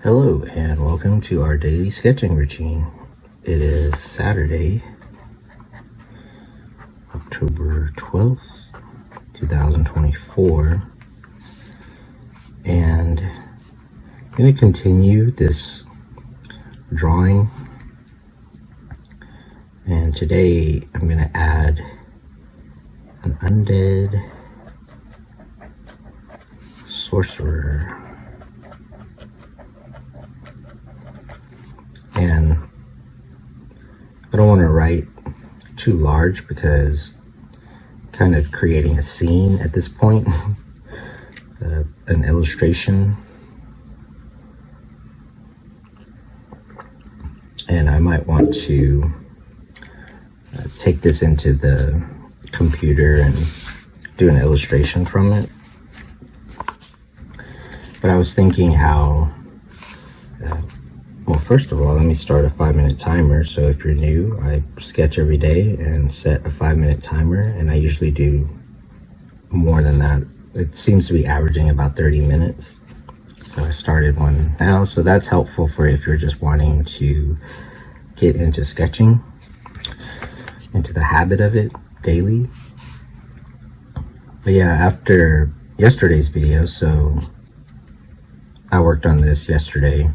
Hello and welcome to our daily sketching routine. It is Saturday, October 12th, 2024, and I'm going to continue this drawing, and today I'm going to add an Undead Sorcerer. And I don't want to write too large because I'm kind of creating a scene at this point, an illustration. And I might want to take this into the computer and do an illustration from it. But I was thinking how well, first of all, let me start a 5-minute timer. So if you're new, I sketch every day and set a 5-minute timer, and I usually do more than that. It seems to be averaging about 30 minutes. So I started one now, so that's helpful for if you're just wanting to get into sketching, into the habit of it daily. But yeah, after yesterday's video, so I worked on this yesterday.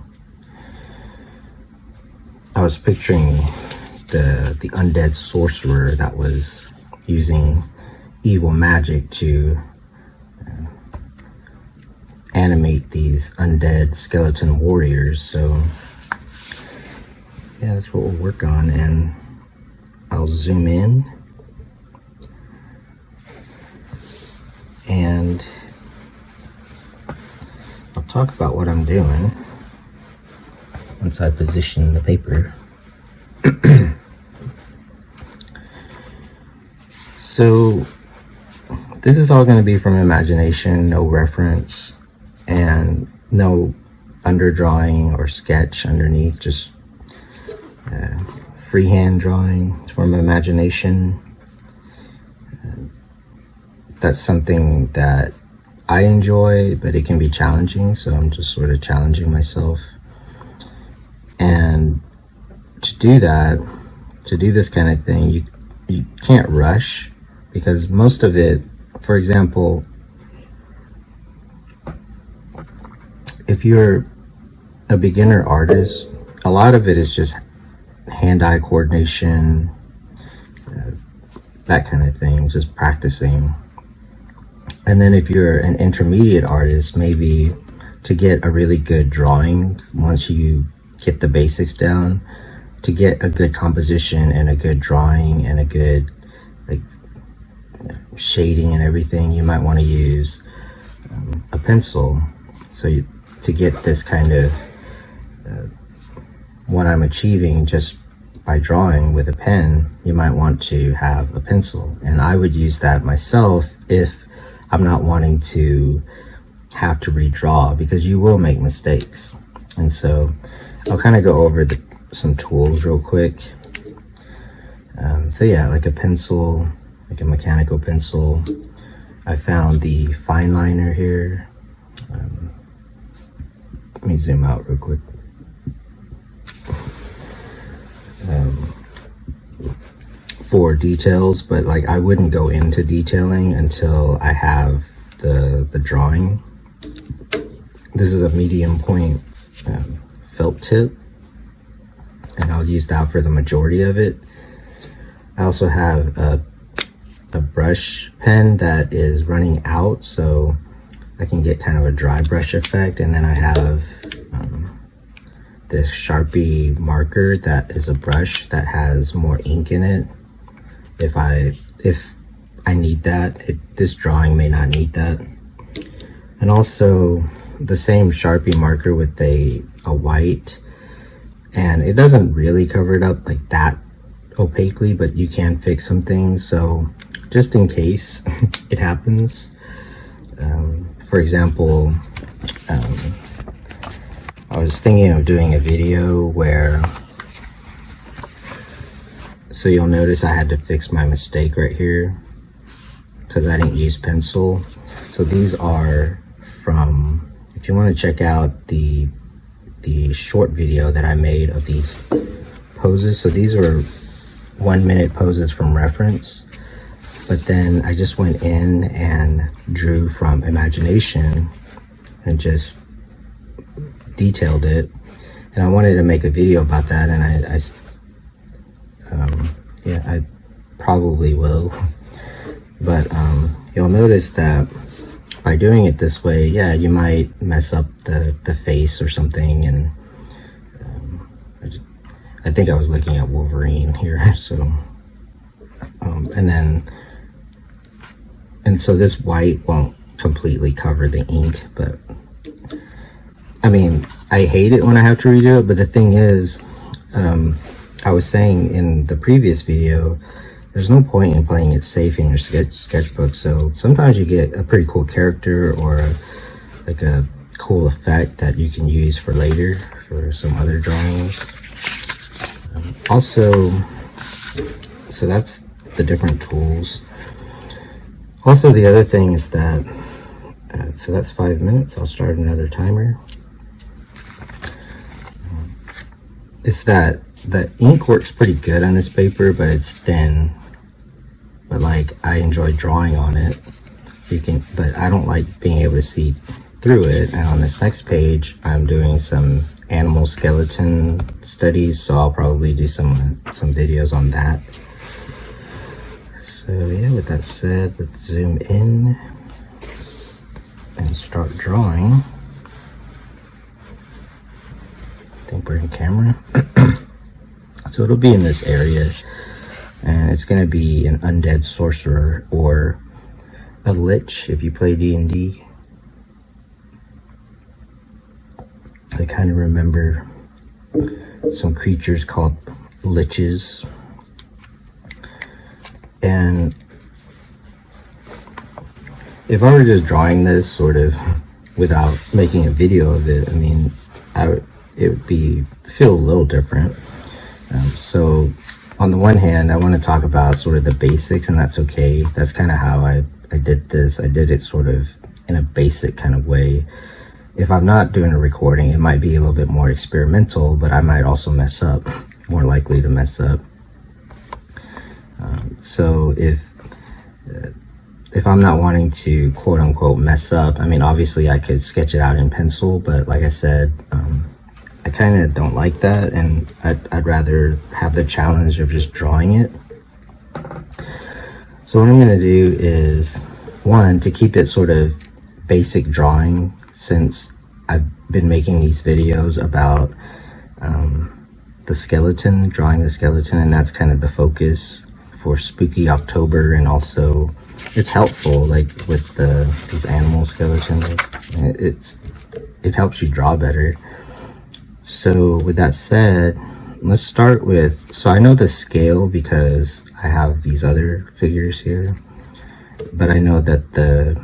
I was picturing the undead sorcerer that was using evil magic to animate these undead skeleton warriors. So yeah, that's what we'll work on, and I'll zoom in and I'll talk about what I'm doing once I position the paper. So this is all going to be from imagination, no reference and no underdrawing or sketch underneath, just freehand drawing from imagination. That's something that I enjoy, but it can be challenging, so I'm just sort of challenging myself. And to do that, to do this kind of thing, you can't rush, because most of it, for example, if you're a beginner artist, a lot of it is just hand-eye coordination, that kind of thing, just practicing. And then if you're an intermediate artist, maybe to get a really good drawing, once you get the basics down, to get a good composition and a good drawing and a good shading and everything, you might want to use a pencil. So to get this kind of what I'm achieving just by drawing with a pen, you might want to have a pencil, and I would use that myself if I'm not wanting to have to redraw, because you will make mistakes. And so I'll kind of go over some tools real quick. So yeah, like a pencil, like a mechanical pencil. I found the fine liner here. Let me zoom out real quick. For details, but like I wouldn't go into detailing until I have the drawing. This is a medium point felt tip, and I'll use that for the majority of it. I also have a brush pen that is running out, so I can get kind of a dry brush effect. And then I have this Sharpie marker that is a brush that has more ink in it. If I need that, this drawing may not need that. And also the same Sharpie marker with a white, and it doesn't really cover it up like that opaquely, but you can fix some things. So just in case it happens, for example, I was thinking of doing a video where, so you'll notice I had to fix my mistake right here because I didn't use pencil. So these are from, if you want to check out the a short video that I made of these poses. So these are 1 minute poses from reference, but then I just went in and drew from imagination and just detailed it. And I wanted to make a video about that, and I probably will. But you'll notice that by doing it this way, yeah, you might mess up the face or something. And I think I was looking at Wolverine here, so and so this white won't completely cover the ink. But I mean, I hate it when I have to redo it, but the thing is, I was saying in the previous video, there's no point in playing it safe in your sketchbook. So sometimes you get a pretty cool character or like a cool effect that you can use for later for some other drawings. Also, so that's the different tools. Also, the other thing is that, so that's 5 minutes. I'll start another timer. It's that the ink works pretty good on this paper, but it's thin. But like, I enjoy drawing on it. So you can, but I don't like being able to see through it. And on this next page, I'm doing some animal skeleton studies, so I'll probably do some videos on that. So yeah, with that said, let's zoom in and start drawing. I think we're in camera. So it'll be in this area, and it's going to be an undead sorcerer or a lich if you play D&D. I kind of remember some creatures called liches. And if I were just drawing this sort of without making a video of it, I mean, it would feel a little different. So on the one hand, I want to talk about sort of the basics, and that's okay. That's kind of how I did this. I did it sort of in a basic kind of way. If I'm not doing a recording, it might be a little bit more experimental, but I might also mess up, more likely to mess up. So if I'm not wanting to quote unquote mess up, I mean, obviously I could sketch it out in pencil, but like I said, I kind of don't like that, and I'd rather have the challenge of just drawing it. So what I'm going to do is, one, to keep it sort of basic drawing, since I've been making these videos about the skeleton, drawing the skeleton, and that's kind of the focus for Spooky October. And also it's helpful, like with these animal skeletons, it helps you draw better. So with that said, let's start with, so I know the scale because I have these other figures here, but I know that the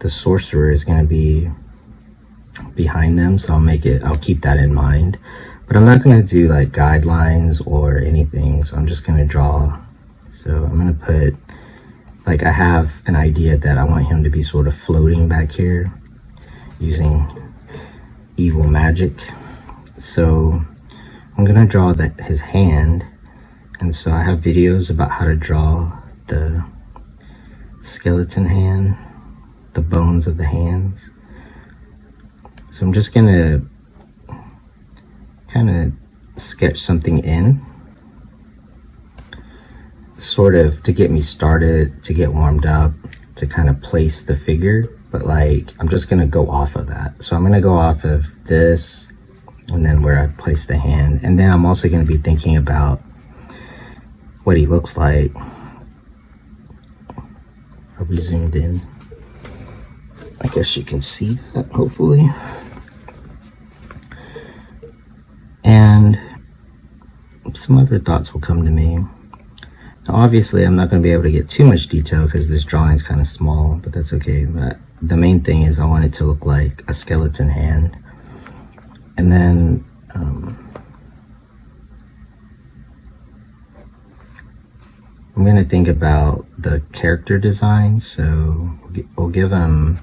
sorcerer is going to be behind them, so I'll keep that in mind. But I'm not going to do like guidelines or anything, so I'm just going to draw. So I'm going to put, like, I have an idea that I want him to be sort of floating back here using evil magic. So I'm going to draw his hand, and so I have videos about how to draw the skeleton hand, the bones of the hands. So I'm just going to kind of sketch something in, sort of to get me started, to get warmed up, to kind of place the figure. But like, I'm just going to go off of that. So I'm going to go off of this, and then where I place the hand. And then I'm also going to be thinking about what he looks like. Are we zoomed in? I guess you can see that, hopefully. And some other thoughts will come to me. Now, obviously, I'm not going to be able to get too much detail because this drawing is kind of small, but that's okay. But the main thing is I want it to look like a skeleton hand. And then I'm going to think about the character design. So we'll give them,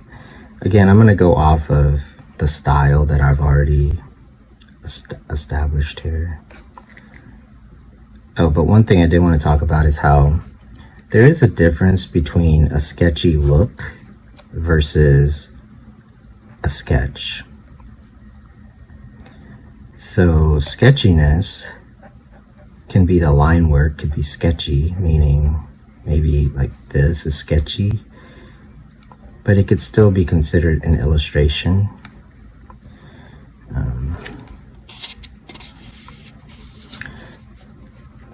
again, I'm going to go off of the style that I've already established here. Oh, but one thing I did want to talk about is how there is a difference between a sketchy look versus a sketch. So sketchiness can be the line work, could be sketchy, meaning maybe like this is sketchy, but it could still be considered an illustration.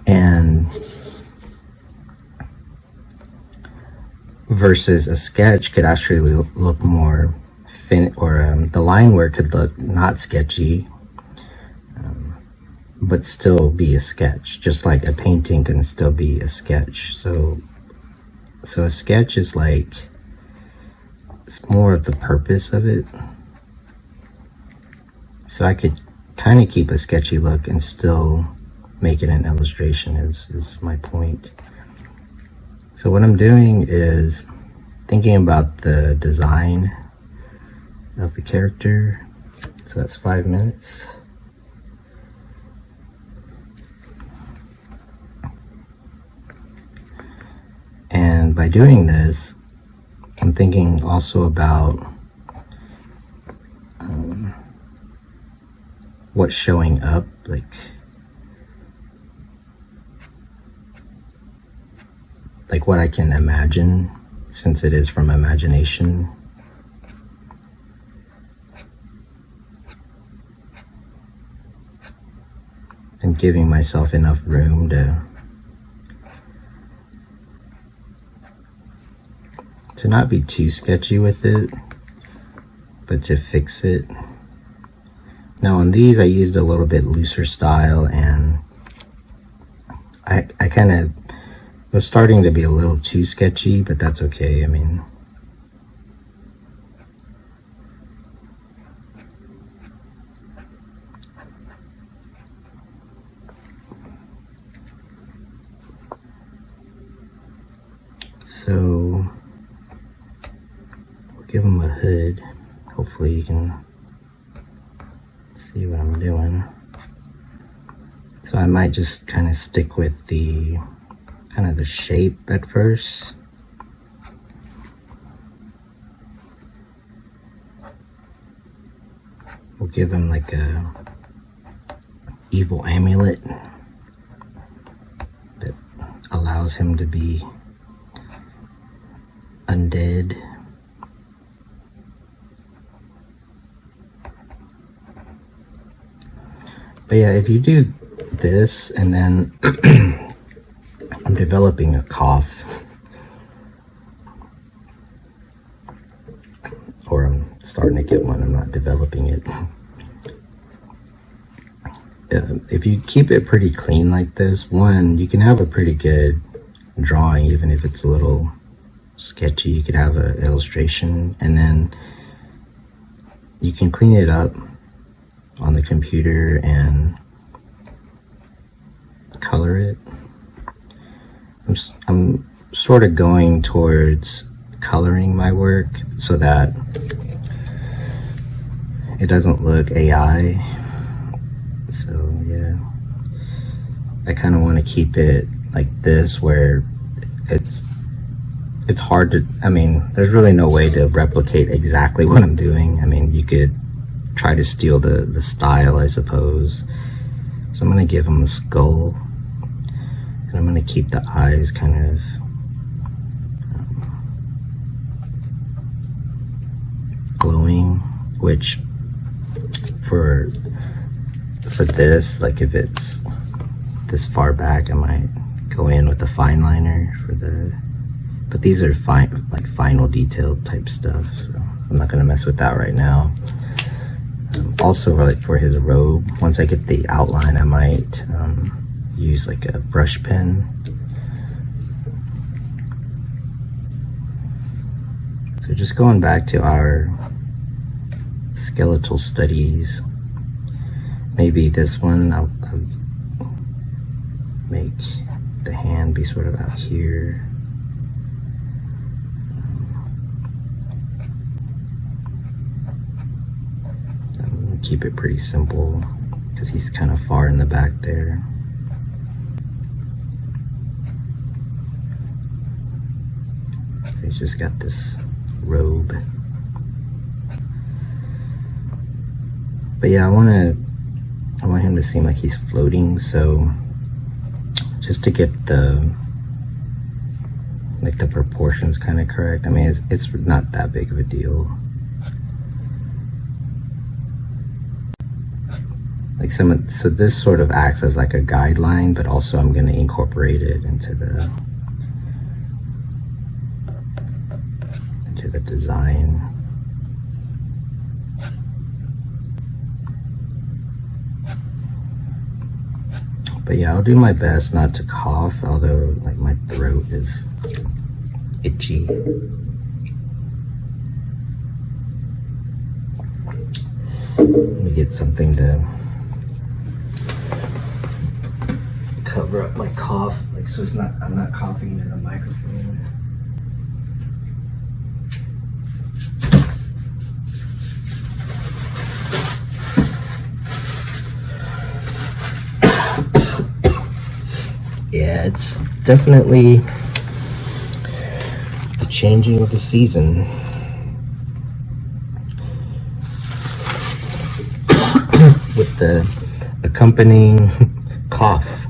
And versus a sketch could actually look more the line work could look not sketchy, but still be a sketch, just like a painting can still be a sketch. So a sketch is like, it's more of the purpose of it. So I could kind of keep a sketchy look and still make it an illustration is my point. So what I'm doing is thinking about the design of the character. So that's 5 minutes. And by doing this, I'm thinking also about what's showing up, like what I can imagine, since it is from imagination. And giving myself enough room to not be too sketchy with it, but to fix it. Now on these I used a little bit looser style, and I kind of was starting to be a little too sketchy, but that's okay. I mean, so we'll give them a hood. Hopefully you can see what I'm doing. So I might just kind of stick with the shape at first. We'll give him like a evil amulet that allows him to be undead. But yeah, if you do this and then I'm developing a cough, or I'm starting to get one, I'm not developing it. If you keep it pretty clean like this, one, you can have a pretty good drawing, even if it's a little sketchy. You could have an illustration, and then you can clean it up on the computer and color it. I'm sort of going towards coloring my work so that it doesn't look AI. So yeah, I kind of want to keep it like this, where it's hard to, I mean, there's really no way to replicate exactly what I'm doing. I mean, you could try to steal the style, I suppose. So I'm going to give him a skull, and I'm going to keep the eyes kind of glowing, which for this, like if it's this far back, I might go in with a fine liner but these are final detail type stuff, so I'm not going to mess with that right now. Also, like for his robe, once I get the outline, I might use like a brush pen. So just going back to our skeletal studies, maybe this one I'll make the hand be sort of out here. Keep it pretty simple. because he's kind of far in the back there. So he's just got this robe. But yeah, I want him to seem like he's floating, so just to get the proportions kind of correct. I mean, it's not that big of a deal. So this sort of acts as like a guideline, but also I'm going to incorporate it into the design. But yeah, I'll do my best not to cough, although like my throat is itchy. Let me get something to cover up my cough, like so I'm not coughing into the microphone. Yeah, it's definitely the changing of the season. With the accompanying cough.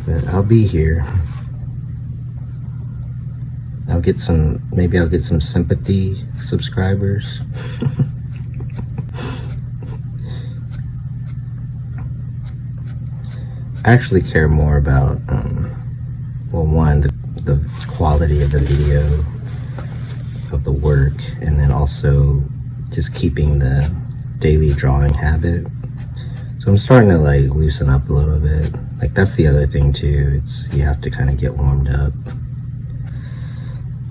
But I'll be here. Maybe I'll get some sympathy subscribers. I actually care more about, well, one, the quality of the video, of the work, and then also just keeping the daily drawing habit. So I'm starting to like loosen up a little bit. Like that's the other thing too, you have to kind of get warmed up.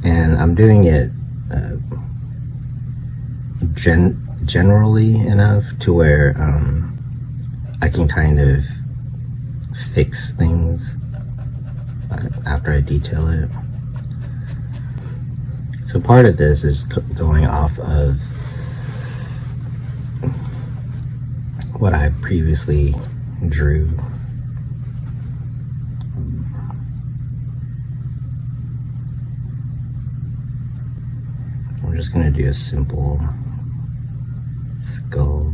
And I'm doing it generally enough to where I can kind of fix things after I detail it. So part of this is going off of what I previously drew. I'm just going to do a simple skull.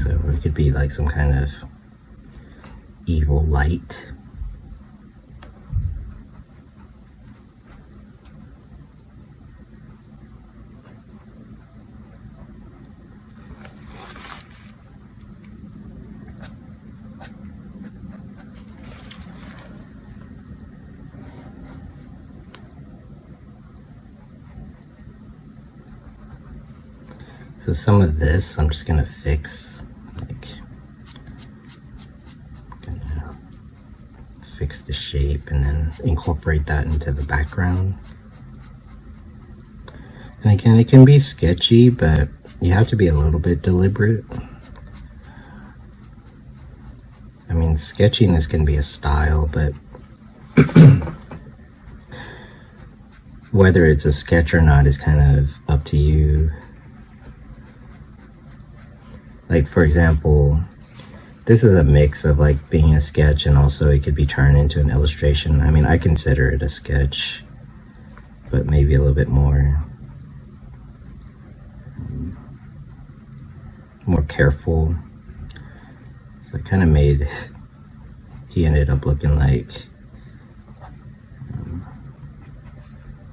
So it could be like some kind of evil light. So some of this I'm just gonna fix, gonna fix the shape and then incorporate that into the background. And again, it can be sketchy, but you have to be a little bit deliberate. I mean, sketchiness can be a style, but whether it's a sketch or not is kind of up to you. Like, for example, this is a mix of like being a sketch and also it could be turned into an illustration. I mean, I consider it a sketch, but maybe a little bit more careful. So I kind of made, he ended up looking like,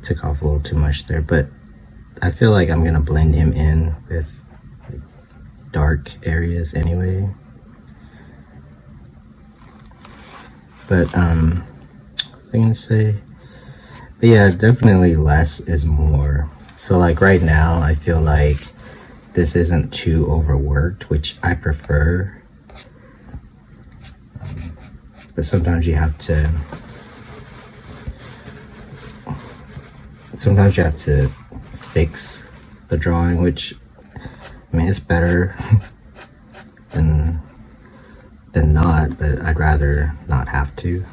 took off a little too much there, but I feel like I'm gonna blend him in with like dark areas anyway. But what was I gonna say? But yeah, definitely less is more. So like right now I feel like this isn't too overworked, which I prefer. But sometimes you have to fix the drawing, which, I mean, it's better than not, but I'd rather not have to.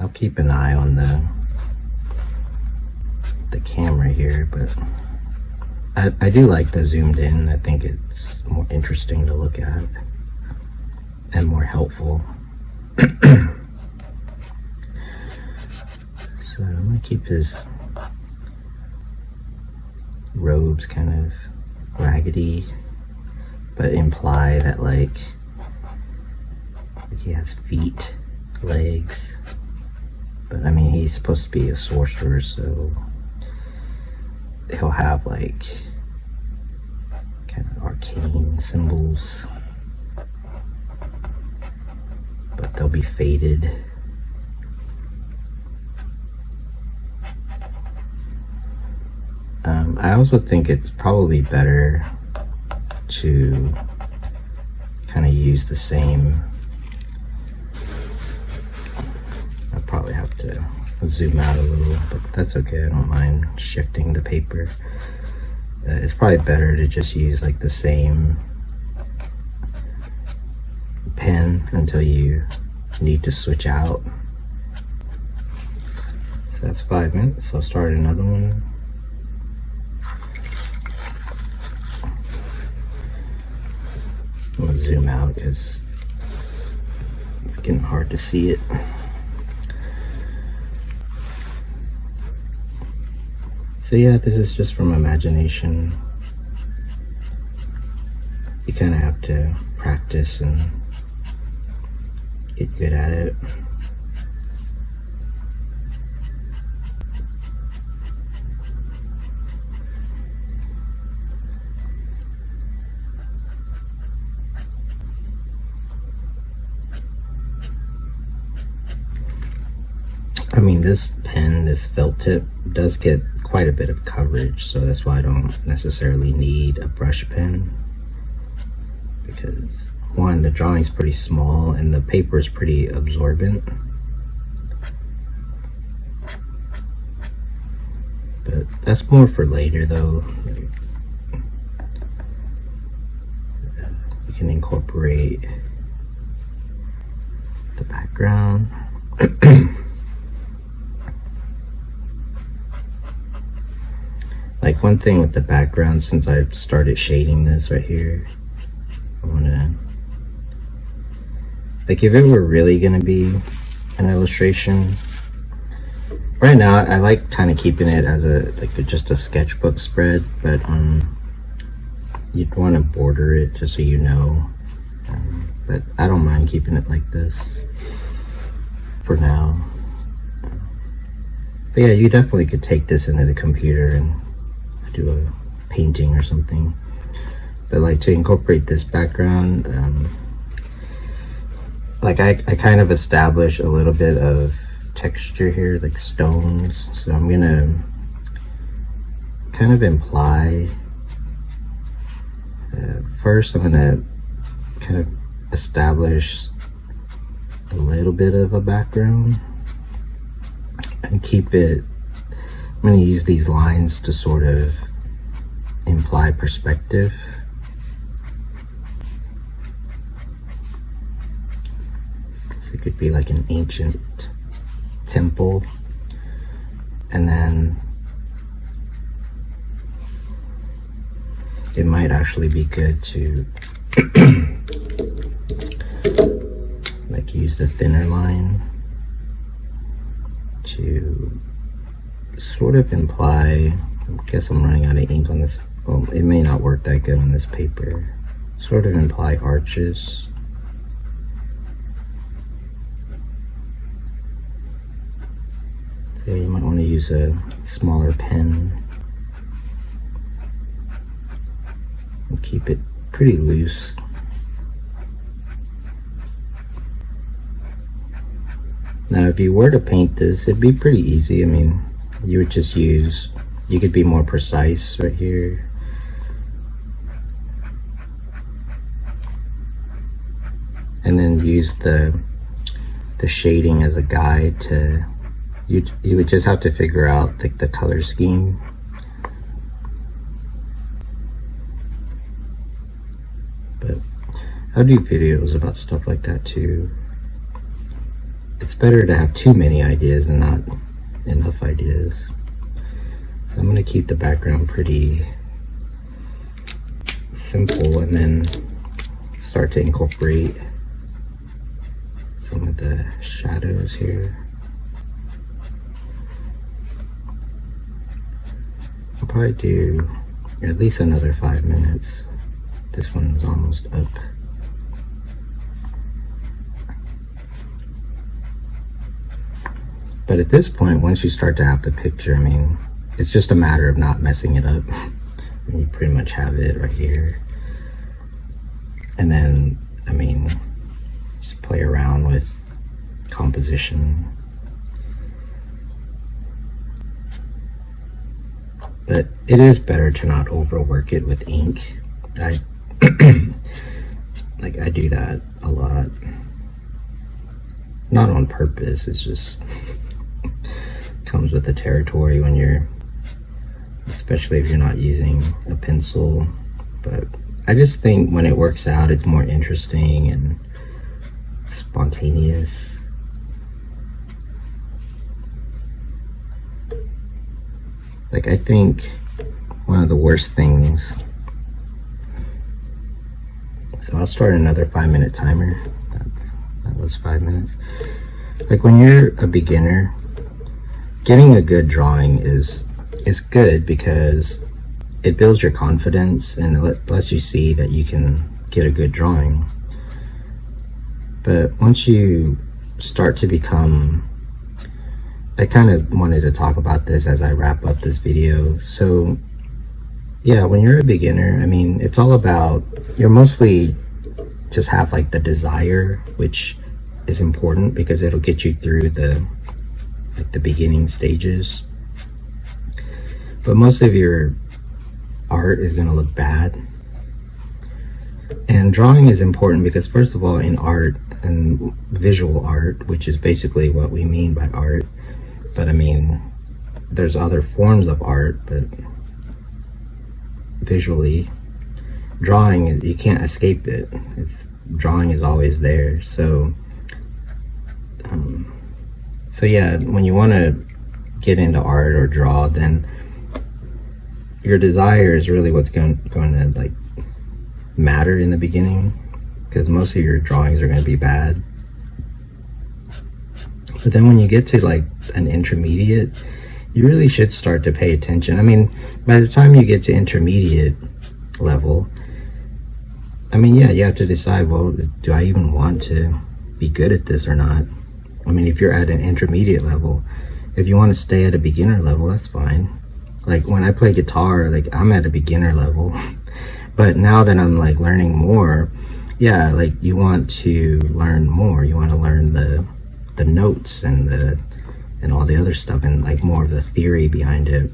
I'll keep an eye on the camera here, but I do like the zoomed in. I think it's more interesting to look at and more helpful. So I'm gonna keep his robes kind of raggedy, but imply that like he has feet, legs. But I mean, he's supposed to be a sorcerer, so he'll have like kind of arcane symbols, but they'll be faded. I also think it's probably better to kind of use the same. I probably have to zoom out a little, but that's okay. I don't mind shifting the paper. It's probably better to just use like the same pen until you need to switch out. So that's 5 minutes. I'll start another one. I'm gonna zoom out because it's getting hard to see it. So yeah, this is just from imagination. You kind of have to practice and get good at it. I mean, this pen, this felt tip, does get quite a bit of coverage, so that's why I don't necessarily need a brush pen. Because, one, the drawing's pretty small and the paper's pretty absorbent. But that's more for later, though. You can incorporate the background. Like, one thing with the background, since I've started shading this right here, I wanna, like, if it were really gonna be an illustration, right now I like kind of keeping it as just a sketchbook spread, but you'd want to border it just so you know, but I don't mind keeping it like this for now. But yeah, you definitely could take this into the computer and do a painting or something. But like, to incorporate this background, like I kind of establish a little bit of texture here, like stones. So I'm gonna kind of imply, first I'm gonna kind of establish a little bit of a background and keep it. I'm going to use these lines to sort of imply perspective. So it could be like an ancient temple, and then it might actually be good to like use the thinner line to sort of imply, I guess I'm running out of ink on this. Well, it may not work that good on this paper. Sort of imply arches. So you might want to use a smaller pen and keep it pretty loose. Now, if you were to paint this, it'd be pretty easy. I mean, you would just use, you could be more precise right here. And then use the shading as a guide to you would just have to figure out like the color scheme. But I'll do videos about stuff like that too. It's better to have too many ideas than not enough ideas. So I'm going to keep the background pretty simple and then start to incorporate some of the shadows here. I'll probably do at least another 5 minutes. This one is almost up. But at this point, once you start to have the picture, I mean, it's just a matter of not messing it up. You pretty much have it right here. And then, I mean, just play around with composition. But it is better to not overwork it with ink. I do that a lot. Not on purpose, it's just comes with the territory when you're, especially if you're not using a pencil. But I just think when it works out, it's more interesting and spontaneous. Like, I think one of the worst things, so I'll start another 5-minute timer. That was 5 minutes. Like, when you're a beginner, getting a good drawing is good because it builds your confidence and it lets you see that you can get a good drawing. But once you start to become, I kind of wanted to talk about this as I wrap up this video. So yeah, when you're a beginner, I mean, it's all about, you're mostly just have like the desire, which is important because it'll get you through the beginning stages. But most of your art is going to look bad. And drawing is important because, first of all, in art and visual art, which is basically what we mean by art, but I mean, there's other forms of art, but visually, drawing, you can't escape it. Drawing is always there. So yeah, when you want to get into art or draw, then your desire is really what's going to like matter in the beginning, because most of your drawings are going to be bad. But then when you get to like an intermediate, you really should start to pay attention. I mean, by the time you get to intermediate level, I mean, yeah, you have to decide, well, do I even want to be good at this or not? I mean, if you're at an intermediate level, if you want to stay at a beginner level, that's fine. Like when I play guitar, like I'm at a beginner level, but now that I'm like learning more, yeah, like you want to learn more. You want to learn the notes and all the other stuff and like more of the theory behind it,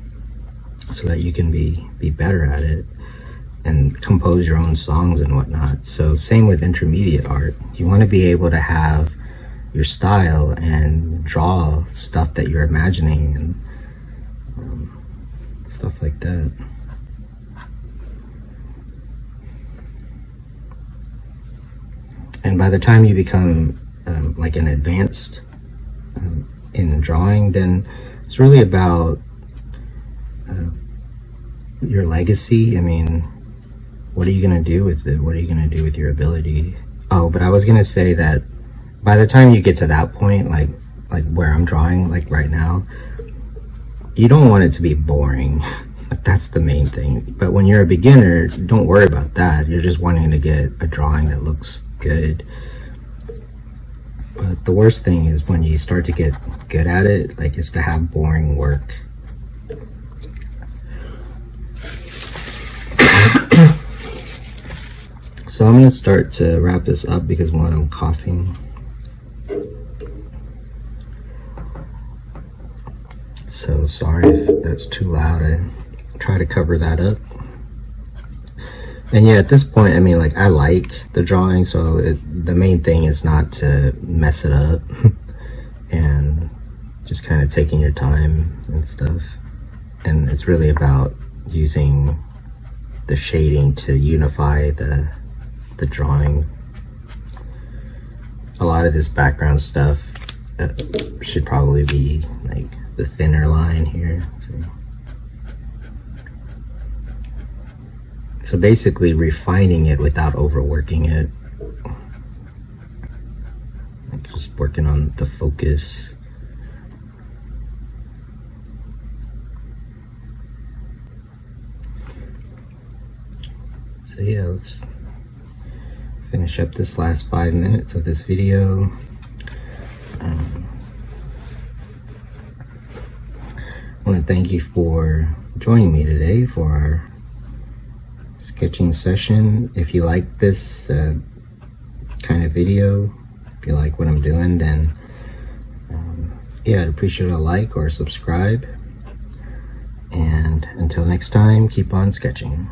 so that you can be better at it and compose your own songs and whatnot. So same with intermediate art. You want to be able to have your style and draw stuff that you're imagining and stuff like that. And by the time you become like an advanced in drawing, then it's really about your legacy. I mean, what are you going to do with it? What are you going to do with your ability? Oh, but I was going to say that by the time you get to that point, like where I'm drawing, like right now, you don't want it to be boring. That's the main thing. But when you're a beginner, don't worry about that. You're just wanting to get a drawing that looks good. But the worst thing is when you start to get good at it, like, is to have boring work. So I'm going to start to wrap this up because, one, I'm coughing. So sorry if that's too loud. I try to cover that up. And yeah, at this point, I mean, like, I like the drawing, so the main thing is not to mess it up. And just kind of taking your time and stuff. And it's really about using the shading to unify the drawing. A lot of this background stuff should probably be like the thinner line here. So basically refining it without overworking it. Like just working on the focus. So yeah, let's finish up this last 5 minutes of this video. I want to thank you for joining me today for our sketching session. If you like this kind of video, if you like what I'm doing, then yeah, I'd appreciate a like or subscribe. And until next time, keep on sketching.